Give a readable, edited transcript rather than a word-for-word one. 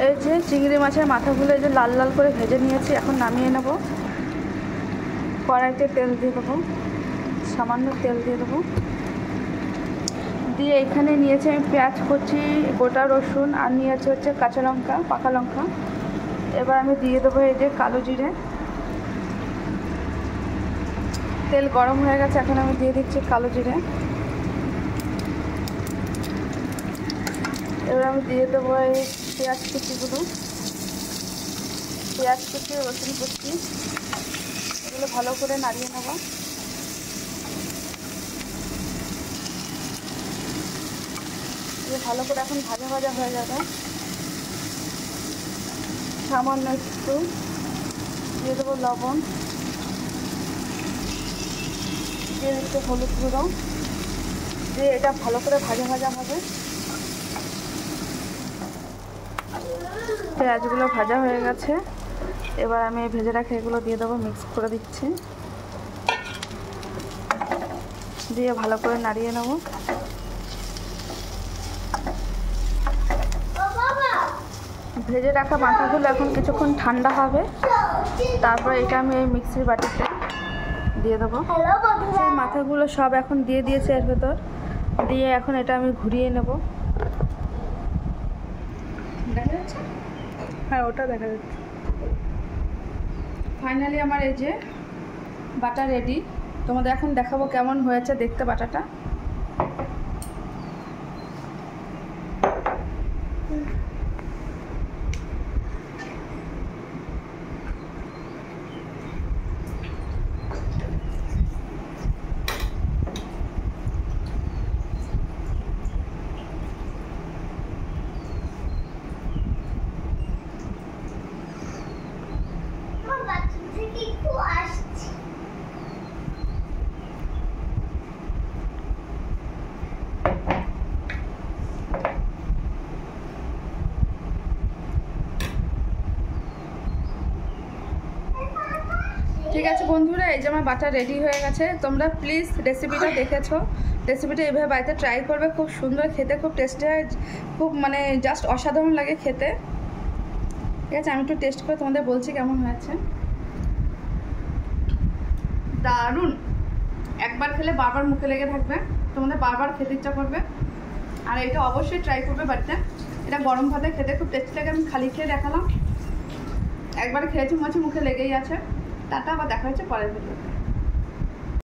এই যে চিংড়ি মাছের মাথাগুলো এই যে লাল লাল করে ভেজে নিয়েছি, এখন নামিয়ে নেব। কড়াইতে তেল দিয়ে দেবো, সামান্য তেল দিয়ে দেবো, দিয়ে এখানে নিয়েছি আমি পেঁয়াজ কুচি, গোটা রসুন, আর নিয়েছি হচ্ছে কাঁচা লঙ্কা, পাকা লঙ্কা। এবার আমি দিয়ে দেবো এই যে কালো জিরে। তেল গরম হয়ে গেছে, এখন আমি দিয়ে দিচ্ছি কালো জিরে। এবার আমি দিয়ে দেবো এই পেঁয়াজ কুচিগুলো, পেঁয়াজ কুচি, রসুন কুচি, এগুলো ভালো করে নাড়িয়ে নেব। ভালো করে এখন ভাজা ভাজা হয়ে যাবে। সামান্য একটু দিয়ে দেবো লবণ, দিয়ে একটু হলুদ গুঁড়ো, দিয়ে এটা ভালো করে ভাজা ভাজা হবে। পেঁয়াজগুলো ভাজা হয়ে গেছে, এবার আমি ভেজে রাখা এগুলো দিয়ে দেবো, মিক্স করে দিচ্ছি, দিয়ে ভালো করে নাড়িয়ে নেব। ভেজে রাখা মাথাগুলো এখন কিছুক্ষণ ঠান্ডা হবে, তারপর এটা আমি এই মিক্সির বাটিতে দিয়ে দেবো। মাথাগুলো সব এখন দিয়ে দিয়েছে এর ভেতর, দিয়ে এখন এটা আমি ঘুরিয়ে নেব। দেখা যাচ্ছে? হ্যাঁ, ওটা দেখা যাচ্ছে। ফাইনালি আমার এই যে বাটা রেডি। তোমাদের এখন দেখাবো কেমন হয়েছে দেখতে বাটাটা। ঠিক আছে বন্ধুরা, এই যে আমার বাটা রেডি হয়ে গেছে। তোমরা প্লিজ রেসিপিটা দেখেছো, রেসিপিটা এইভাবে বাড়িতে ট্রাই করবে। খুব সুন্দর খেতে, খুব টেস্টি হয়, খুব মানে জাস্ট অসাধারণ লাগে খেতে। ঠিক আছে, আমি একটু টেস্ট করে তোমাদের বলছি কেমন হয়েছে। দারুণ, একবার খেলে বারবার মুখে লেগে থাকবে, তোমাদের বারবার খেতে ইচ্ছা করবে। আর এটা অবশ্যই ট্রাই করবে বাড়িতে। এটা গরম ভাতে খেতে খুব টেস্টি লাগে। আমি খালি খেয়ে দেখালাম, একবার খেয়েছি, মুখে লেগেই আছে। টাটা, আবার দেখা হচ্ছে পরের ভিডিও।